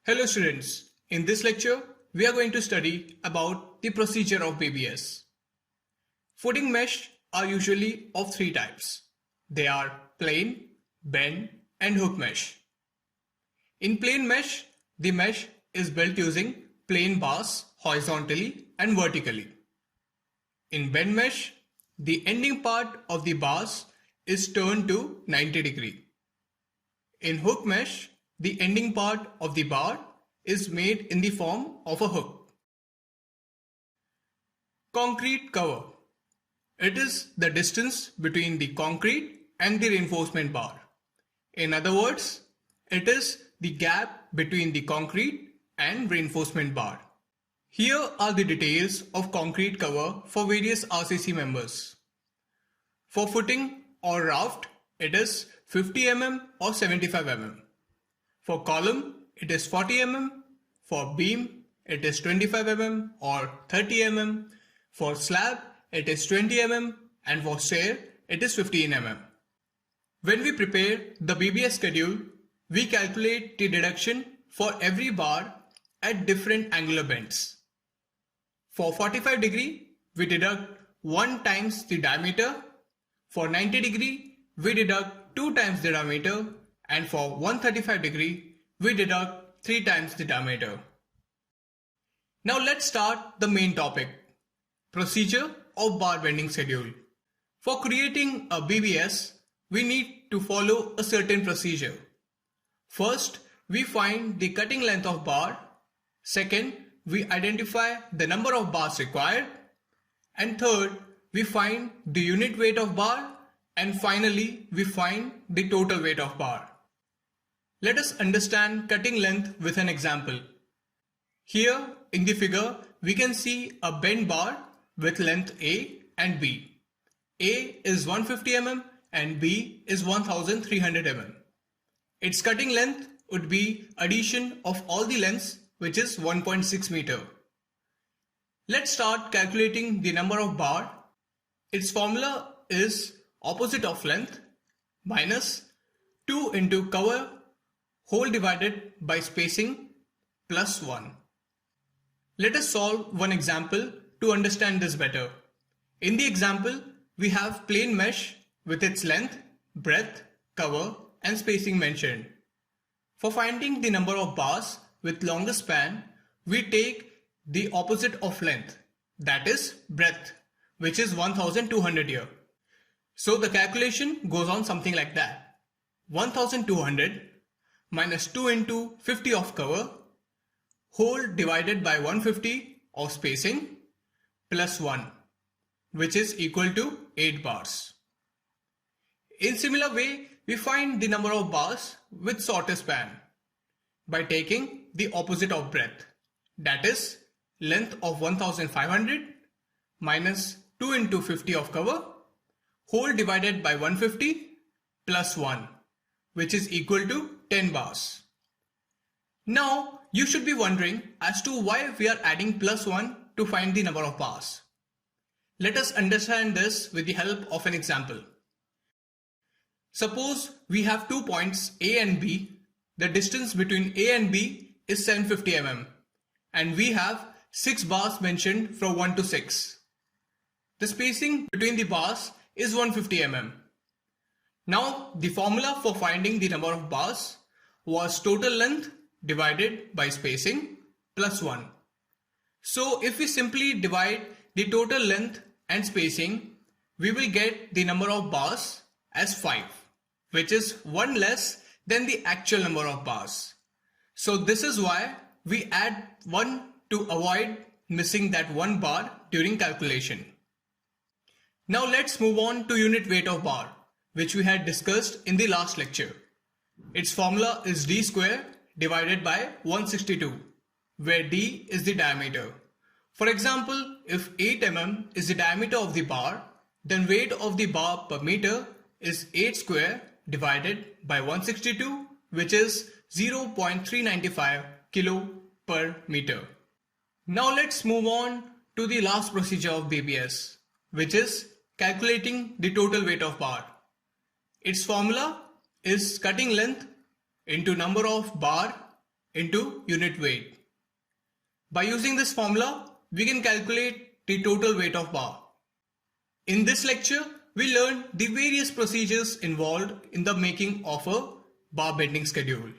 Hello students, in this lecture we are going to study about the procedure of BBS. Footing mesh are usually of three types. They are plane, bend and hook mesh. In plane mesh, the mesh is built using plane bars horizontally and vertically. In bend mesh, the ending part of the bars is turned to 90 degree. In hook mesh, the ending part of the bar is made in the form of a hook. Concrete cover. It is the distance between the concrete and the reinforcement bar. In other words, it is the gap between the concrete and reinforcement bar. Here are the details of concrete cover for various RCC members. For footing or raft, it is 50 mm or 75 mm. For column, it is 40 mm. For beam, it is 25 mm or 30 mm. For slab, it is 20 mm. And for stair, it is 15 mm. When we prepare the BBS schedule, we calculate the deduction for every bar at different angular bends. For 45 degree, we deduct 1 times the diameter. For 90 degree, we deduct 2 times the diameter. And for 135 degree, we deduct 3 times the diameter. Now let's start the main topic, procedure of bar bending schedule. For creating a BBS, we need to follow a certain procedure. First, we find the cutting length of bar. Second, we identify the number of bars required. And third, we find the unit weight of bar. And finally, we find the total weight of bar. Let us understand cutting length with an example. Here in the figure, we can see a bend bar with length A and B. A is 150 mm and B is 1300 mm. Its cutting length would be addition of all the lengths, which is 1.6 meter. Let's start calculating the number of bar. Its formula is opposite of length minus 2 into cover whole divided by spacing plus 1. Let us solve one example to understand this better. In the example, we have plane mesh with its length, breadth, cover and spacing mentioned. For finding the number of bars with longer span, we take the opposite of length, that is breadth, which is 1200 here. So the calculation goes on something like that. 1200 minus 2 into 50 of cover whole divided by 150 of spacing plus 1, which is equal to 8 bars. In similar way, we find the number of bars with shorter span by taking the opposite of breadth, that is length of 1500 minus 2 into 50 of cover whole divided by 150 plus 1, which is equal to 10 bars. Now you should be wondering as to why we are adding plus 1 to find the number of bars. Let us understand this with the help of an example. Suppose we have 2 points A and B. The distance between A and B is 750 mm and we have 6 bars mentioned from 1 to 6. The spacing between the bars is 150 mm. Now the formula for finding the number of bars was total length divided by spacing plus 1. So if we simply divide the total length and spacing, we will get the number of bars as 5, which is 1 less than the actual number of bars. So this is why we add 1 to avoid missing that 1 bar during calculation. Now let's move on to unit weight of bar, which we had discussed in the last lecture. Its formula is d square divided by 162, where d is the diameter. For example, if 8 mm is the diameter of the bar, then weight of the bar per meter is 8 square divided by 162, which is 0.395 kilo per meter. Now let's move on to the last procedure of BBS, which is calculating the total weight of bar. Its formula is cutting length into number of bar into unit weight. By using this formula, we can calculate the total weight of bar. In this lecture, we learned the various procedures involved in the making of a bar bending schedule.